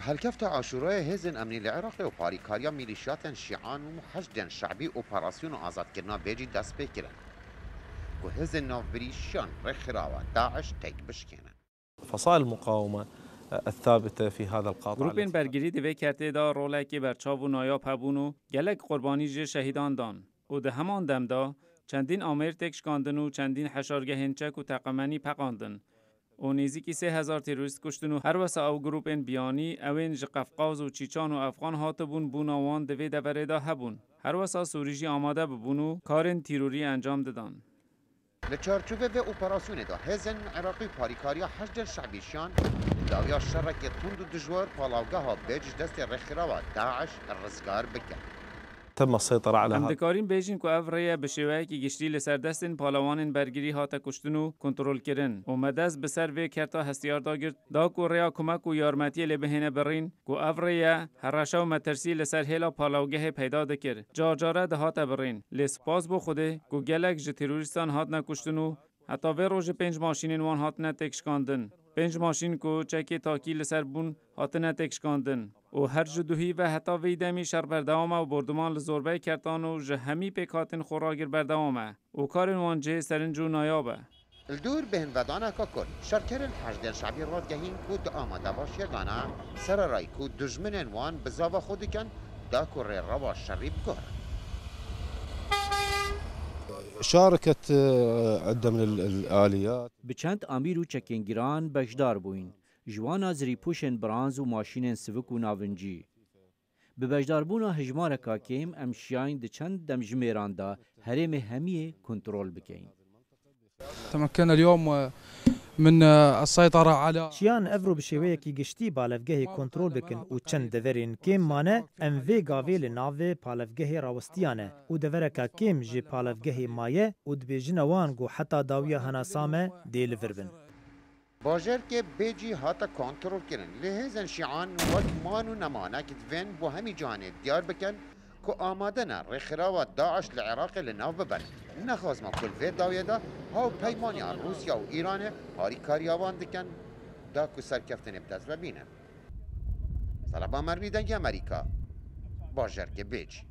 هالكفت عاشوراء هزن أمني العراقي وباريكاريا ميليشيات شيعان وحشد شعبي وباراسيون آزاد كرنا بيجي دست بكرن وهزن نوفريشان رخراوة داعش تيك بشكينا فصائل المقاومة الثابتة في هذا القاطع. گروپین برگیری دوی کرده دا رولکی برچاو و نایاب هبونو گلک قربانی جه شهیدان دان و ده همان دم دا چندین آمر تکش کاندن و چندین حشارگه هنچک و تقمنی پقاندن و نیزی 3000 تروریست کشتن و هر وسا او گروپین بیانی اوین قفقاز و چیچان و افغان هاتبون بوناوان دوی دوره دا هبون هر وسا سوریجی آماده ببونو کارن تیروری انجام دادن. لچارچوبه و اپراسیون دا هزن عراقی پاریکاریا حشد شعبیشان داویا شرک تند و دجوار پالاوگه ها بیج دست رخراوة داعش الرزگار بکن. تم السيطرة على هذا. امدکارین بیجین که افریا به شیوهی که گشتی لسر دستین پالوانین برگیری هاتا کشتن و کنترل کرن و مدز بسر وی کرتا هستیار داگرد دا کو ریا کمک و یارمتی لبهنه برین کو افریا هرشا و مترسی لسر هیلا پالاوگه پیدا دکر جارجاره ده هاتا برین لسپاس بو خوده کو گلک ج تروریستان هات نکشتن و حتی وی روز 5 ماشینین وان هات نتکشکاندن 5 ماشین کو چکی تاکی لسر بون هات نتکشکاندن و هر جدوهی و حتی ویدمی شر بردوامه و بردمان لزوربه کرتان و جهمی پیکاتن خوراگر بردوامه و کارن وانجه سرنجو نایابه. الدور بهن ودانا كاكل شركرن حشدين شعبي رادگهين كود آماده باش يگانا سر رای كود دجمنن وان بزاوا خودكن دا كوري روا شريب كور. شاركت عدة من الآليات بچند امیر و چکینگیران بشدار بوین جوانا زریپوشن برانز و ماشینن سوک و ناونجی به بشداربونا هجمار کاکیم امشیاین ده چند دمجمیران دا هرم همیه کنترول بکین. تمكن اليوم من السيطرة على شيان افرو بشويه كي گشتي بالفگه کنترول بکن و چند دورین کیم مانه ام وی گاوی لناوه بالفگه راوستیانه و دورکا کیم جی بالفگه مایه و دبیجن وان گو حتی داویه هناسامه دیل وربن. باجر که بیجی هاتا کنترول کرن لهزن شیعان وقت مانو نمانه کتفین بو همی جانه دیار بکن که آماده نه رخراوة داعش لعراق لناو ببن نخواست ما کل وید داویه دا هاو پیمانی روسیا و ایرانه هاری کاریاوان دکن دا که سرکفتن بدست ببینن. سلام مرمی دنگی امریکا باجر که بیجی